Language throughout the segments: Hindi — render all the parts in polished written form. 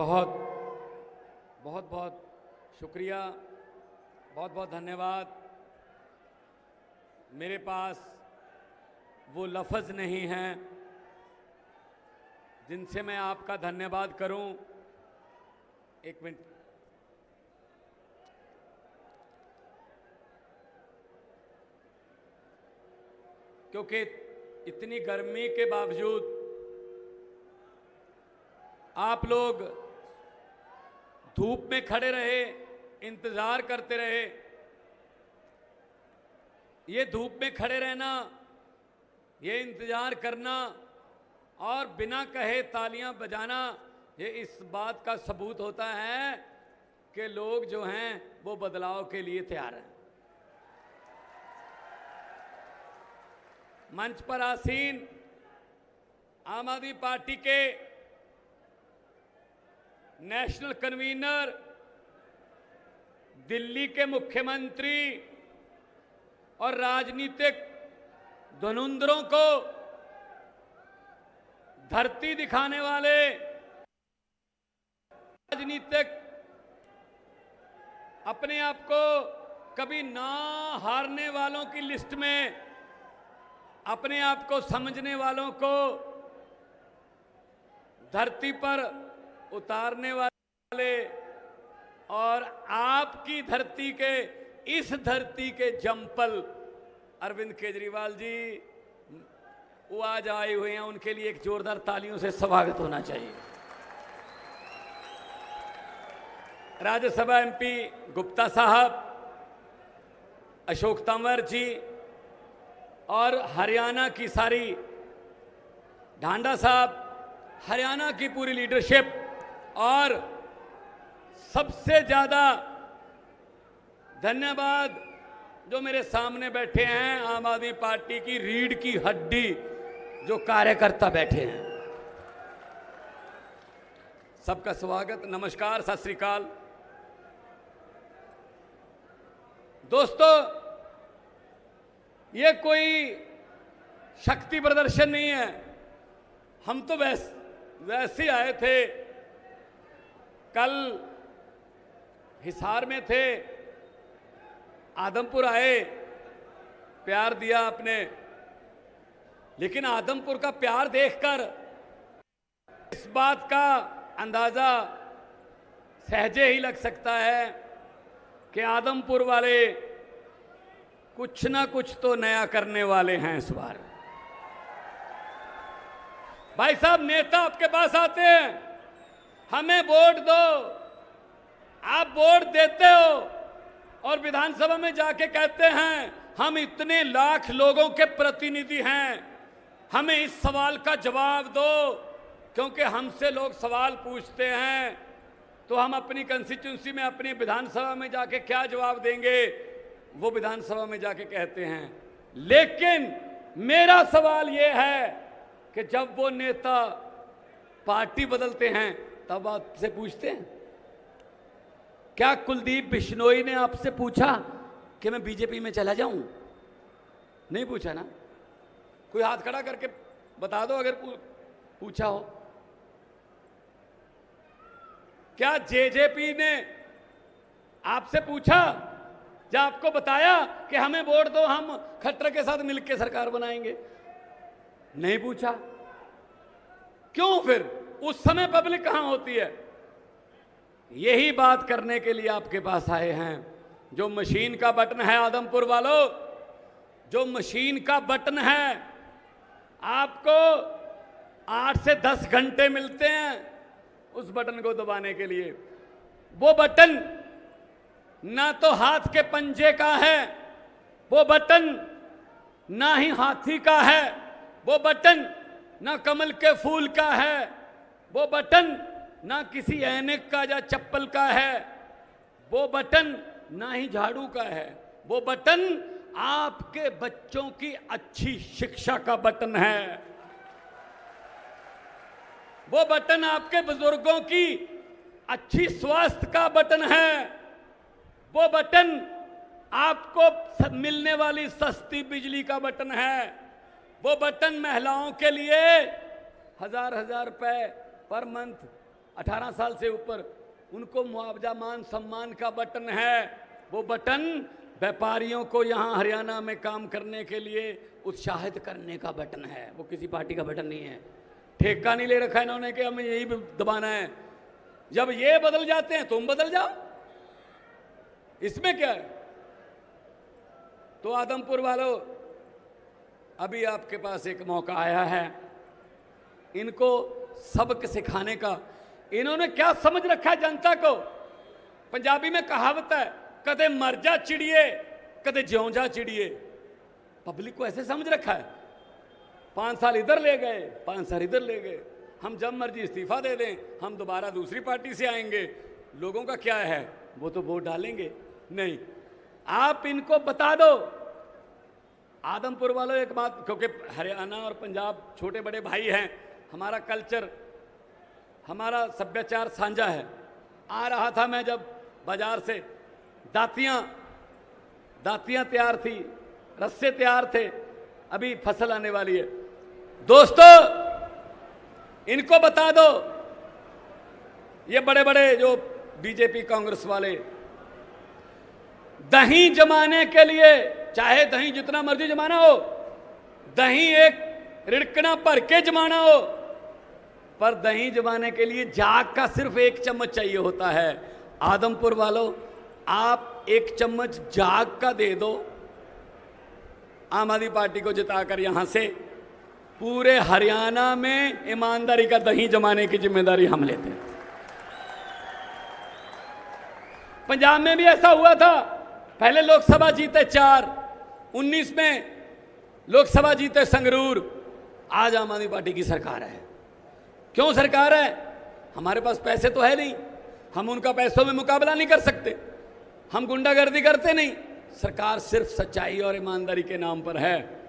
बहुत बहुत बहुत शुक्रिया, बहुत बहुत धन्यवाद। मेरे पास वो लफ्ज़ नहीं हैं जिनसे मैं आपका धन्यवाद करूं। एक मिनट, क्योंकि इतनी गर्मी के बावजूद आप लोग धूप में खड़े रहे, इंतजार करते रहे। ये धूप में खड़े रहना, ये इंतजार करना और बिना कहे तालियां बजाना, ये इस बात का सबूत होता है कि लोग जो हैं वो बदलाव के लिए तैयार हैं। मंच पर आसीन आम आदमी पार्टी के नेशनल कन्वीनर, दिल्ली के मुख्यमंत्री और राजनीतिक धुरंधरों को धरती दिखाने वाले, राजनीतिक अपने आप को कभी ना हारने वालों की लिस्ट में अपने आप को समझने वालों को धरती पर उतारने वाले और आपकी धरती के, इस धरती के जम्पल अरविंद केजरीवाल जी, वो आज आए हुए हैं। उनके लिए एक जोरदार तालियों से स्वागत होना चाहिए। राज्यसभा एमपी गुप्ता साहब, अशोक तंवर जी और हरियाणा की सारी, ढांडा साहब, हरियाणा की पूरी लीडरशिप और सबसे ज़्यादा धन्यवाद जो मेरे सामने बैठे हैं, आम आदमी पार्टी की रीढ़ की हड्डी जो कार्यकर्ता बैठे हैं। सबका स्वागत, नमस्कार, सत श्री अकाल। दोस्तों, ये कोई शक्ति प्रदर्शन नहीं है। हम तो वैसे आए थे, कल हिसार में थे, आदमपुर आए, प्यार दिया आपने, लेकिन आदमपुर का प्यार देखकर इस बात का अंदाजा सहजे ही लग सकता है कि आदमपुर वाले कुछ ना कुछ तो नया करने वाले हैं इस बार। भाई साहब, नेता आपके पास आते हैं, हमें वोट दो, आप वोट देते हो और विधानसभा में जाके कहते हैं हम इतने लाख लोगों के प्रतिनिधि हैं, हमें इस सवाल का जवाब दो, क्योंकि हमसे लोग सवाल पूछते हैं तो हम अपनी कंस्टिट्यूंसी में, अपनी विधानसभा में जाके क्या जवाब देंगे, वो विधानसभा में जाके कहते हैं। लेकिन मेरा सवाल ये है कि जब वो नेता पार्टी बदलते हैं तब आपसे पूछते हैं? क्या कुलदीप बिश्नोई ने आपसे पूछा कि मैं बीजेपी में चला जाऊं? नहीं पूछा ना। कोई हाथ खड़ा करके बता दो अगर पूछा हो। क्या जेजेपी ने आपसे पूछा, जब आपको बताया कि हमें वोट दो, हम खट्टर के साथ मिलकर सरकार बनाएंगे? नहीं पूछा। क्यों? फिर उस समय पब्लिक कहां होती है? यही बात करने के लिए आपके पास आए हैं। जो मशीन का बटन है, आदमपुर वालों, जो मशीन का बटन है, आपको 8 से 10 घंटे मिलते हैं उस बटन को दबाने के लिए। वो बटन ना तो हाथ के पंजे का है, वो बटन ना ही हाथी का है, वो बटन ना कमल के फूल का है, वो बटन ना किसी ऐनक का या चप्पल का है, वो बटन ना ही झाड़ू का है, वो बटन आपके बच्चों की अच्छी शिक्षा का बटन है। वो बटन आपके बुजुर्गों की अच्छी स्वास्थ्य का बटन है। वो बटन आपको मिलने वाली सस्ती बिजली का बटन है। वो बटन महिलाओं के लिए 1000-1000 रुपए पर मंथ 18 साल से ऊपर, उनको मुआवजा मान सम्मान का बटन है। वो बटन व्यापारियों को यहाँ हरियाणा में काम करने के लिए उत्साहित करने का बटन है, वो किसी पार्टी का बटन नहीं है। ठेका नहीं ले रखा है इन्होंने कि हमें यही दबाना है। जब ये बदल जाते हैं तुम बदल जाओ, इसमें क्या है। तो आदमपुर वालों, अभी आपके पास एक मौका आया है इनको सबक सिखाने का। इन्होंने क्या समझ रखा है जनता को। पंजाबी में कहावत है, कदे मर जा चिड़िए कदे ज्यों जा चिड़िए। पब्लिक को ऐसे समझ रखा है, 5 साल इधर ले गए 5 साल इधर ले गए, हम जब मर्जी इस्तीफा दे दें, हम दोबारा दूसरी पार्टी से आएंगे। लोगों का क्या है, वो तो वोट डालेंगे नहीं। आप इनको बता दो। आदमपुर वालों एक बात, क्योंकि हरियाणा और पंजाब छोटे बड़े भाई हैं, हमारा कल्चर हमारा सभ्याचार साझा है। आ रहा था मैं जब बाजार से, दातियां तैयार थी, रस्से तैयार थे, अभी फसल आने वाली है। दोस्तों इनको बता दो, ये बड़े बड़े जो बीजेपी कांग्रेस वाले दही जमाने के लिए, चाहे दही जितना मर्जी जमाना हो, दही एक रिड़कना भर के जमाना हो, पर दही जमाने के लिए जाग का सिर्फ 1 चम्मच चाहिए होता है। आदमपुर वालों, आप 1 चम्मच जाग का दे दो, आम आदमी पार्टी को जिताकर यहां से पूरे हरियाणा में ईमानदारी का दही जमाने की जिम्मेदारी हम लेते हैं। पंजाब में भी ऐसा हुआ था, पहले लोकसभा जीते 4, 19 में लोकसभा जीते संगरूर। आज आम आदमी पार्टी की सरकार है। क्यों सरकार है? हमारे पास पैसे तो है नहीं, हम उनका पैसों में मुकाबला नहीं कर सकते, हम गुंडागर्दी करते नहीं। सरकार सिर्फ सच्चाई और ईमानदारी के नाम पर है।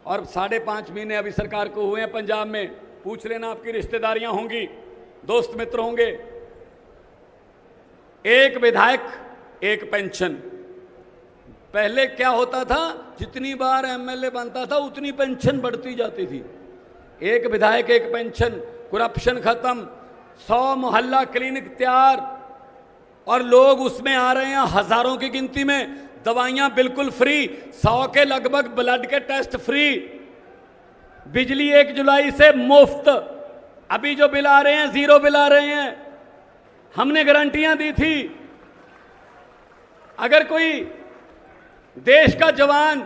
और 5.5 महीने अभी सरकार को हुए हैं पंजाब में। पूछ लेना, आपकी रिश्तेदारियां होंगी, दोस्त मित्र होंगे। 1 विधायक 1 पेंशन। पहले क्या होता था, जितनी बार एमएलए बनता था उतनी पेंशन बढ़ती जाती थी। 1 विधायक 1 पेंशन, करप्शन खत्म, 100 मोहल्ला क्लिनिक तैयार, और लोग उसमें आ रहे हैं हजारों की गिनती में। दवाइयां बिल्कुल फ्री, 100 के लगभग ब्लड के टेस्ट फ्री, बिजली 1 जुलाई से मुफ्त। अभी जो बिल आ रहे हैं 0 बिल आ रहे हैं। हमने गारंटियां दी थी, अगर कोई देश का जवान,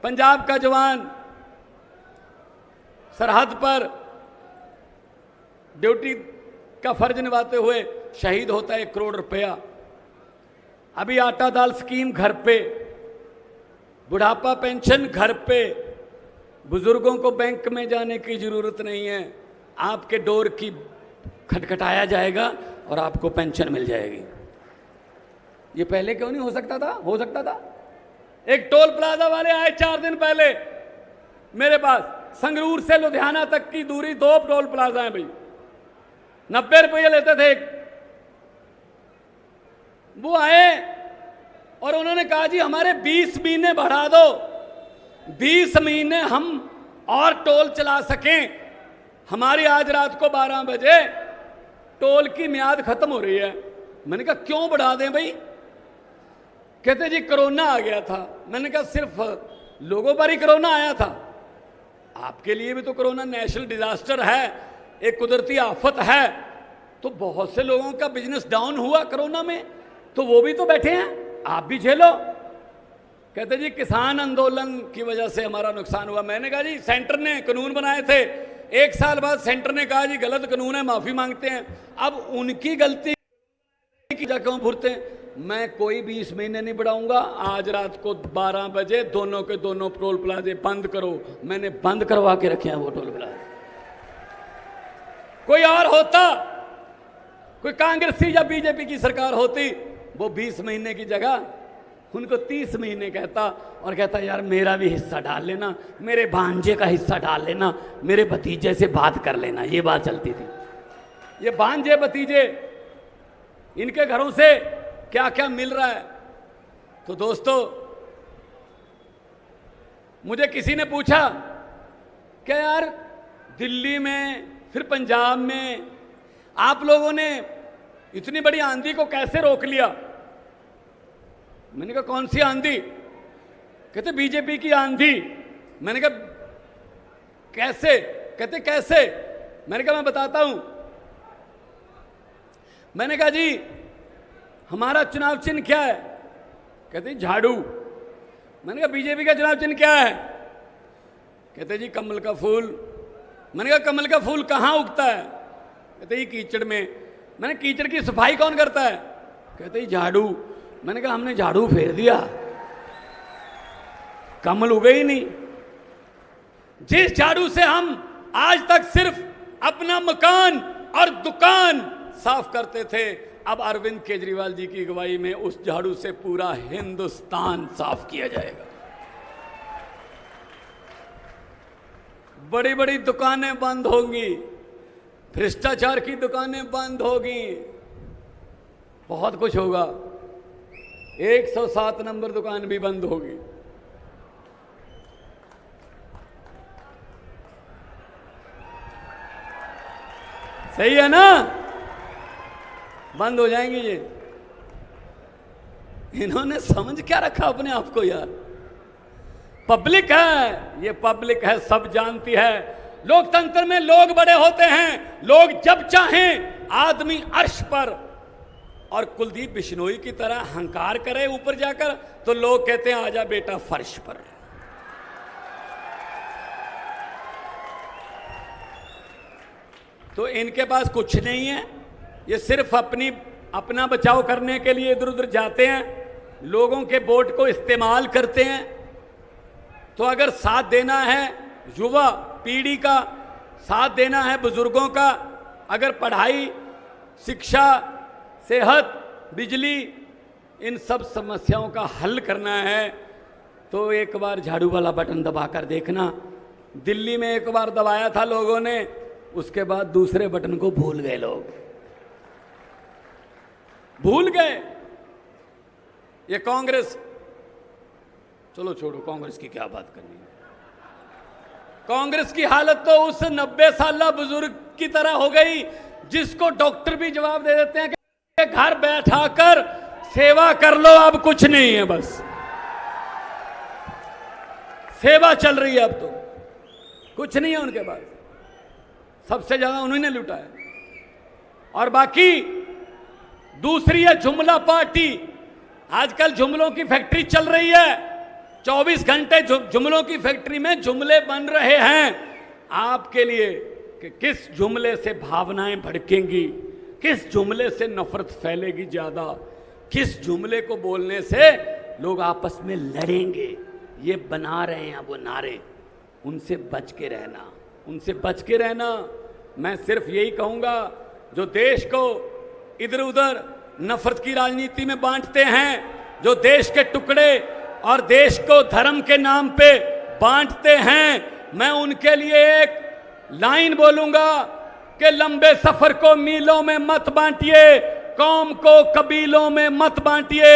पंजाब का जवान सरहद पर ड्यूटी का फर्ज निभाते हुए शहीद होता है, 1 करोड़ रुपया। अभी आटा दाल स्कीम घर पे, बुढ़ापा पेंशन घर पे, बुजुर्गों को बैंक में जाने की जरूरत नहीं है, आपके डोर की खटखटाया जाएगा और आपको पेंशन मिल जाएगी। ये पहले क्यों नहीं हो सकता था? हो सकता था। एक टोल प्लाजा वाले आए 4 दिन पहले मेरे पास, संगरूर से लुधियाना तक की दूरी 2 टोल प्लाजा है भाई, 90 रुपये लेते थे। वो आए और उन्होंने कहा जी हमारे 20 महीने बढ़ा दो, 20 महीने हम और टोल चला सकें। हमारी आज रात को 12 बजे टोल की मियाद खत्म हो रही है। मैंने कहा क्यों बढ़ा दें भाई? कहते जी कोरोना आ गया था। मैंने कहा सिर्फ लोगों पर ही कोरोना आया था? आपके लिए भी तो कोरोना नेशनल डिजास्टर है, एक कुदरती आफत है। तो बहुत से लोगों का बिजनेस डाउन हुआ कोरोना में, तो वो भी तो बैठे हैं, आप भी झेलो। कहते जी किसान आंदोलन की वजह से हमारा नुकसान हुआ। मैंने कहा जी सेंटर ने कानून बनाए थे, 1 साल बाद सेंटर ने कहा जी गलत कानून है, माफी मांगते हैं। अब उनकी गलती की जगह क्यों भरते हैं? मैं कोई 20 महीने नहीं बढ़ाऊंगा। आज रात को 12 बजे दोनों के दोनों टोल प्लाजे बंद करो। मैंने बंद करवा के रखे हैं वो टोल प्लाजे। कोई और होता, कोई कांग्रेसी या बीजेपी की सरकार होती, वो 20 महीने की जगह उनको 30 महीने कहता और कहता यार मेरा भी हिस्सा डाल लेना, मेरे भांजे का हिस्सा डाल लेना, मेरे भतीजे से बात कर लेना। ये बात चलती थी। ये भांजे भतीजे, इनके घरों से क्या क्या मिल रहा है। तो दोस्तों, मुझे किसी ने पूछा क्या यार दिल्ली में फिर पंजाब में आप लोगों ने इतनी बड़ी आंधी को कैसे रोक लिया? मैंने कहा कौन सी आंधी? कहते बीजेपी की आंधी। मैंने कहा कैसे? कहते कैसे? मैंने कहा मैं बताता हूं। मैंने कहा जी हमारा चुनाव चिन्ह क्या है? कहते झाड़ू। मैंने कहा बीजेपी का चुनाव चिन्ह क्या है? कहते जी कमल का फूल। मैंने कहा कमल का फूल कहां उगता है? कहते जी कीचड़ में। मैंने कीचड़ की सफाई कौन करता है? कहते जी झाड़ू। मैंने कहा हमने झाड़ू फेर दिया, कमल उगे ही नहीं। जिस झाड़ू से हम आज तक सिर्फ अपना मकान और दुकान साफ करते थे, अब अरविंद केजरीवाल जी की अगुवाई में उस झाड़ू से पूरा हिंदुस्तान साफ किया जाएगा। बड़ी बड़ी दुकानें बंद होंगी, भ्रष्टाचार की दुकानें बंद होगी, बहुत कुछ होगा। 107 नंबर दुकान भी बंद होगी। सही है ना? बंद हो जाएंगी ये। इन्होंने समझ क्या रखा अपने आप को यार? पब्लिक है, ये पब्लिक है, सब जानती है। लोकतंत्र में लोग बड़े होते हैं। लोग जब चाहें आदमी अर्श पर और कुलदीप बिश्नोई की तरह हंकार करे ऊपर जाकर, तो लोग कहते हैं आजा बेटा फर्श पर। तो इनके पास कुछ नहीं है, ये सिर्फ अपना बचाव करने के लिए इधर उधर जाते हैं, लोगों के वोट को इस्तेमाल करते हैं। तो अगर साथ देना है युवा पीढ़ी का, साथ देना है बुजुर्गों का, अगर पढ़ाई, शिक्षा, सेहत, बिजली, इन सब समस्याओं का हल करना है, तो एक बार झाड़ू वाला बटन दबाकर देखना। दिल्ली में एक बार दबाया था लोगों ने, उसके बाद दूसरे बटन को भूल गए लोग, भूल गए। ये कांग्रेस, चलो छोड़ो, कांग्रेस की क्या बात करनी है। कांग्रेस की हालत तो उस 90 साला बुजुर्ग की तरह हो गई जिसको डॉक्टर भी जवाब दे देते हैं कि घर बैठाकर सेवा कर लो, अब कुछ नहीं है, बस सेवा चल रही है, अब तो कुछ नहीं है उनके पास। सबसे ज्यादा उन्होंने लूटा है। और बाकी दूसरी है जुमला पार्टी। आजकल जुमलों की फैक्ट्री चल रही है, 24 घंटे जुमलों की फैक्ट्री में जुमले बन रहे हैं आपके लिए कि किस जुमले से भावनाएं भड़केंगी, किस जुमले से नफरत फैलेगी ज्यादा, किस जुमले को बोलने से लोग आपस में लड़ेंगे। ये बना रहे हैं वो नारे, उनसे बच के रहना, उनसे बच के रहना। मैं सिर्फ यही कहूंगा, जो देश को इधर उधर नफरत की राजनीति में बांटते हैं, जो देश के टुकड़े और देश को धर्म के नाम पे बांटते हैं, मैं उनके लिए एक लाइन बोलूंगा कि लंबे सफर को मीलों में मत बांटिए, कौम को कबीलों में मत बांटिए।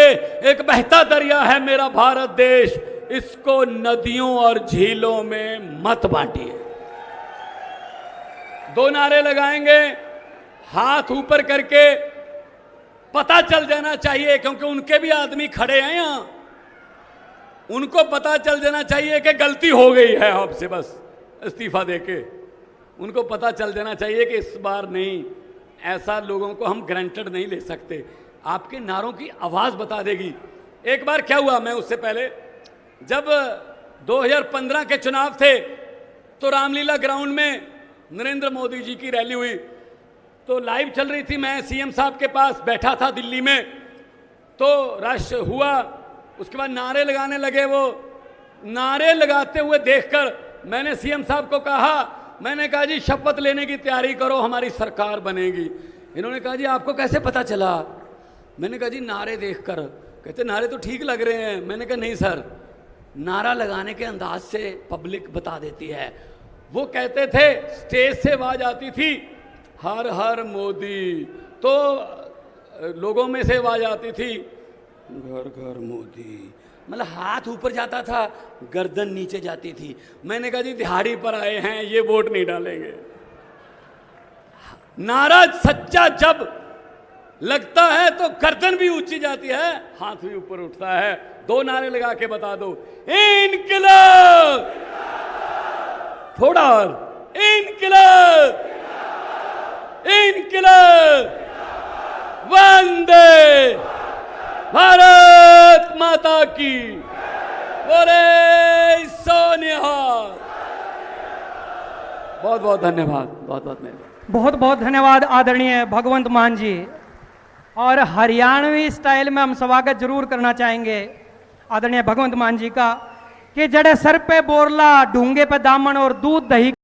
एक बहता दरिया है मेरा भारत देश, इसको नदियों और झीलों में मत बांटिए। 2 नारे लगाएंगे, हाथ ऊपर करके, पता चल जाना चाहिए, क्योंकि उनके भी आदमी खड़े हैं यहां, उनको पता चल जाना चाहिए कि गलती हो गई है आपसे, बस इस्तीफा देके उनको पता चल जाना चाहिए कि इस बार नहीं, ऐसा लोगों को हम ग्रांटेड नहीं ले सकते। आपके नारों की आवाज बता देगी। एक बार क्या हुआ, मैं उससे पहले जब 2015 के चुनाव थे तो रामलीला ग्राउंड में नरेंद्र मोदी जी की रैली हुई, तो लाइव चल रही थी, मैं सीएम साहब के पास बैठा था दिल्ली में, तो रश हुआ, उसके बाद नारे लगाने लगे। वो नारे लगाते हुए देखकर मैंने सीएम साहब को कहा, मैंने कहा जी शपथ लेने की तैयारी करो, हमारी सरकार बनेगी। इन्होंने कहा जी आपको कैसे पता चला? मैंने कहा जी नारे देखकर। कहते नारे तो ठीक लग रहे हैं। मैंने कहा नहीं सर, नारा लगाने के अंदाज से पब्लिक बता देती है। वो कहते थे, स्टेज से आवाज आती थी हर हर मोदी, तो लोगों में से आवाज आती थी घर घर मोदी, मतलब हाथ ऊपर जाता था, गर्दन नीचे जाती थी। मैंने कहा जी दिहाड़ी पर आए हैं, ये वोट नहीं डालेंगे। नारा सच्चा जब लगता है तो गर्दन भी ऊंची जाती है, हाथ भी ऊपर उठता है। 2 नारे लगा के बता दो, इनकलाब, थोड़ा और, इनकलाब, इनकलाब, वंदे भारत माता की, बोले सोनिया। बहुत बहुत धन्यवाद, बहुत बहुत मेहरबानी। बहुत बहुत धन्यवाद आदरणीय भगवंत मान जी। और हरियाणवी स्टाइल में हम स्वागत जरूर करना चाहेंगे आदरणीय भगवंत मान जी का कि जड़े सर पे बोरला, ढूंगे पे दामन और दूध दही